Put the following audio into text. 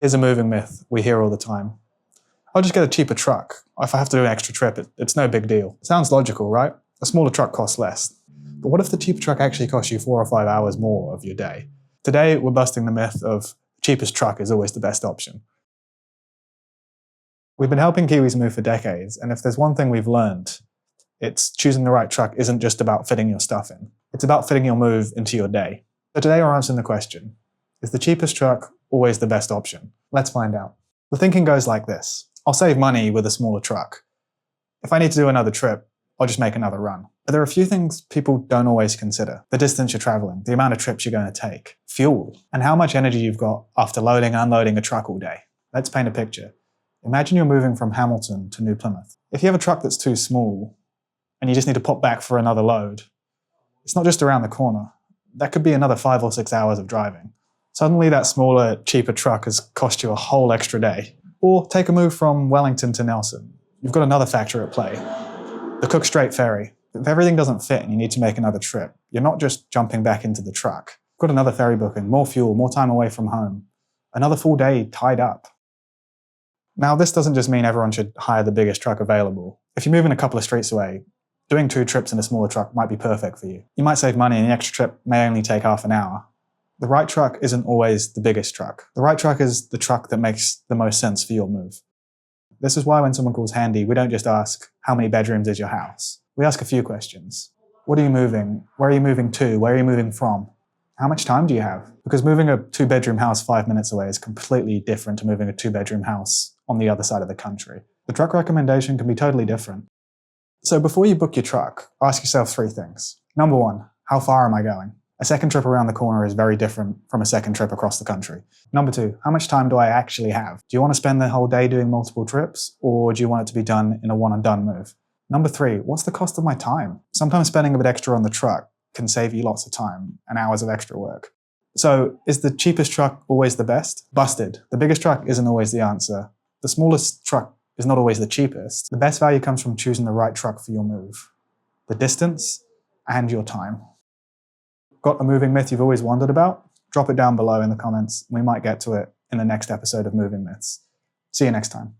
Here's a moving myth we hear all the time. I'll just get a cheaper truck. If I have to do an extra trip, it's no big deal. It sounds logical, right? A smaller truck costs less. But what if the cheaper truck actually costs you 4 or 5 hours more of your day? Today, we're busting the myth of cheapest truck is always the best option. We've been helping Kiwis move for decades, and if there's one thing we've learned, it's choosing the right truck isn't just about fitting your stuff in. It's about fitting your move into your day. So today we're answering the question, is the cheapest truck always the best option? Let's find out. The thinking goes like this. I'll save money with a smaller truck. If I need to do another trip, I'll just make another run. But there are a few things people don't always consider. The distance you're traveling, the amount of trips you're going to take, fuel, and how much energy you've got after loading and unloading a truck all day. Let's paint a picture. Imagine you're moving from Hamilton to New Plymouth. If you have a truck that's too small and you just need to pop back for another load, it's not just around the corner. That could be another 5 or 6 hours of driving. Suddenly that smaller, cheaper truck has cost you a whole extra day. Or take a move from Wellington to Nelson. You've got another factor at play. The Cook Strait ferry. If everything doesn't fit and you need to make another trip, you're not just jumping back into the truck. You've got another ferry booking, more fuel, more time away from home. Another full day tied up. Now, this doesn't just mean everyone should hire the biggest truck available. If you're moving a couple of streets away, doing 2 trips in a smaller truck might be perfect for you. You might save money and the extra trip may only take half an hour. The right truck isn't always the biggest truck. The right truck is the truck that makes the most sense for your move. This is why when someone calls handy, we don't just ask, how many bedrooms is your house? We ask a few questions. What are you moving? Where are you moving to? Where are you moving from? How much time do you have? Because moving a 2-bedroom house 5 minutes away is completely different to moving a 2-bedroom house on the other side of the country. The truck recommendation can be totally different. So before you book your truck, ask yourself 3 things. Number 1, how far am I going? A second trip around the corner is very different from a second trip across the country. Number 2, how much time do I actually have? Do you want to spend the whole day doing multiple trips, or do you want it to be done in a one and done move? Number 3, what's the cost of my time? Sometimes spending a bit extra on the truck can save you lots of time and hours of extra work. So is the cheapest truck always the best? Busted. The biggest truck isn't always the answer. The smallest truck is not always the cheapest. The best value comes from choosing the right truck for your move. The distance and your time. Got a moving myth you've always wondered about? Drop it down below in the comments. We might get to it in the next episode of Moving Myths. See you next time.